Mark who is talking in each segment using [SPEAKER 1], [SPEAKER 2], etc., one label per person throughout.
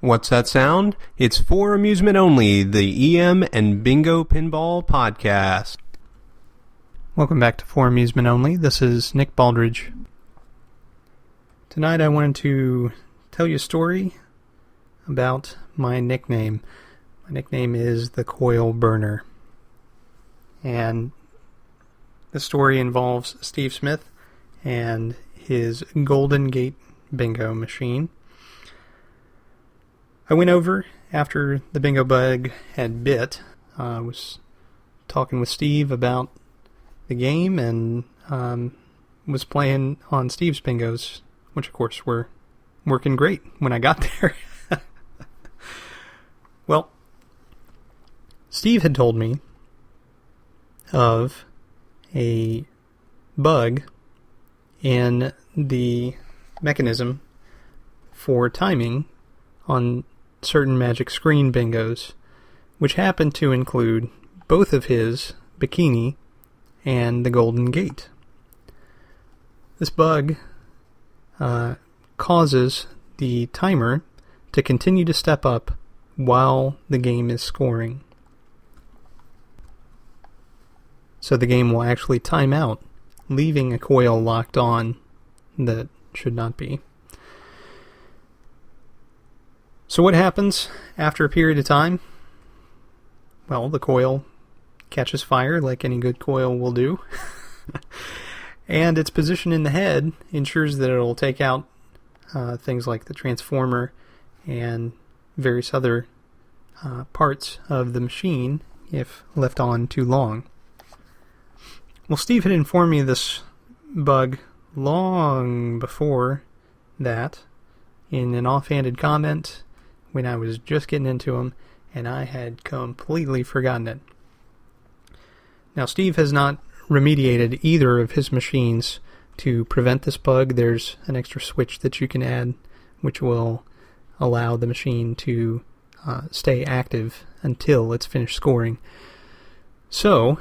[SPEAKER 1] What's that sound? It's For Amusement Only, the EM and Bingo Pinball Podcast.
[SPEAKER 2] Welcome back to For Amusement Only. This is Nick Baldridge. Tonight I wanted to tell you a story about my nickname. My nickname is the Coil Burner. And the story involves Steve Smith and his Golden Gate bingo machine. I went over after the bingo bug had bit. I was talking with Steve about the game and was playing on Steve's bingos, which of course were working great when I got there. Well, Steve had told me of a bug in the mechanism for timing on certain Magic Screen bingos, which happened to include both of his Bikini and the Golden Gate. This bug causes the timer to continue to step up while the game is scoring. So the game will actually time out, leaving a coil locked on that should not be. So what happens after a period of time? Well, the coil catches fire like any good coil will do. And its position in the head ensures that it'll take out things like the transformer and various other parts of the machine if left on too long. Well, Steve had informed me of this bug long before that in an offhanded comment when I was just getting into him, and I had completely forgotten it. Now, Steve has not remediated either of his machines to prevent this bug. There's an extra switch that you can add, which will allow the machine to stay active until it's finished scoring. So,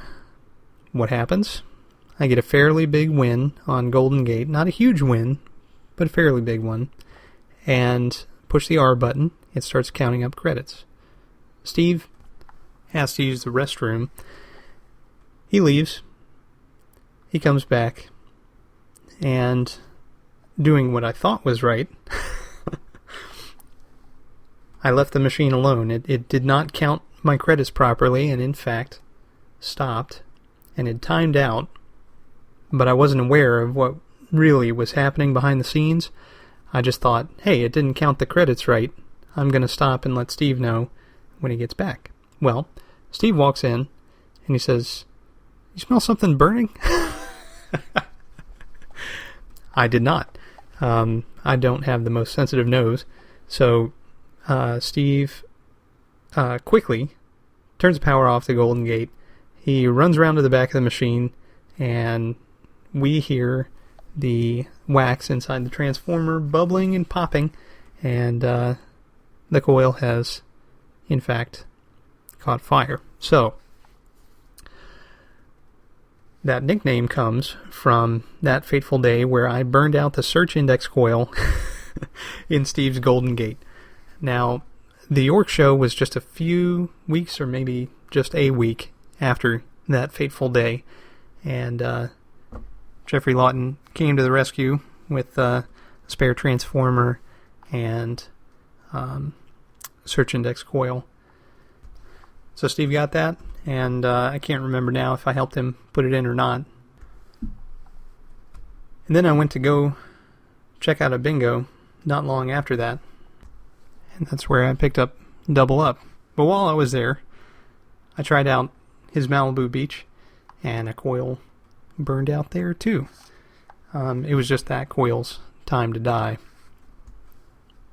[SPEAKER 2] what happens? I get a fairly big win on Golden Gate. Not a huge win, but a fairly big one. And push the R button. It starts counting up credits. Steve has to use the restroom. He leaves. He comes back. And doing what I thought was right, I left the machine alone. It did not count my credits properly, and in fact stopped and had timed out, but I wasn't aware of what really was happening behind the scenes. I just thought, hey, it didn't count the credits right. I'm going to stop and let Steve know when he gets back. Well, Steve walks in and he says, "You smell something burning?" I did not. I don't have the most sensitive nose. So Steve quickly turns the power off the Golden Gate. He runs around to the back of the machine, and we hear the wax inside the transformer bubbling and popping, and the coil has, in fact, caught fire. So, that nickname comes from that fateful day where I burned out the search index coil in Steve's Golden Gate. Now, the York show was just a few weeks, or maybe just a week, after that fateful day, and Jeffrey Lawton came to the rescue with a spare transformer and search index coil. So Steve got that, and I can't remember now if I helped him put it in or not. And then I went to go check out a bingo not long after that, and that's where I picked up Double Up. But while I was there, I tried out his Malibu Beach, and a coil burned out there too. It was just that coil's time to die.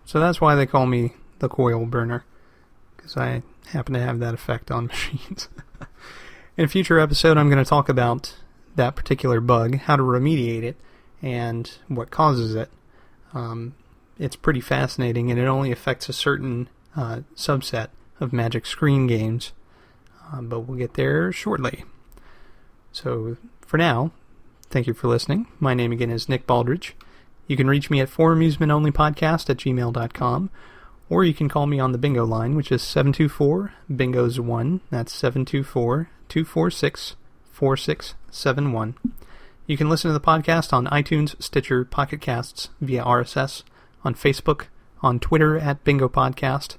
[SPEAKER 2] So that's why they call me the Coil Burner, because I happen to have that effect on machines. In a future episode, I'm going to talk about that particular bug, how to remediate it, and what causes it. It's pretty fascinating, and it only affects a certain subset of Magic Screen games, but we'll get there shortly. So, for now, thank you for listening. My name again is Nick Baldridge. You can reach me at foramusementonlypodcast@gmail.com, Or you can call me on the bingo line, which is 724-BINGOS1. That's 724-246-4671. You can listen to the podcast on iTunes, Stitcher, Pocket Casts, via RSS, on Facebook, on Twitter at Bingo Podcast.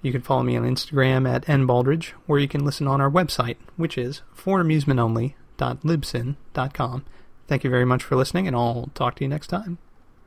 [SPEAKER 2] You can follow me on Instagram at nbaldridge, or you can listen on our website, which is foramusementonly.libsyn.com. Thank you very much for listening, and I'll talk to you next time.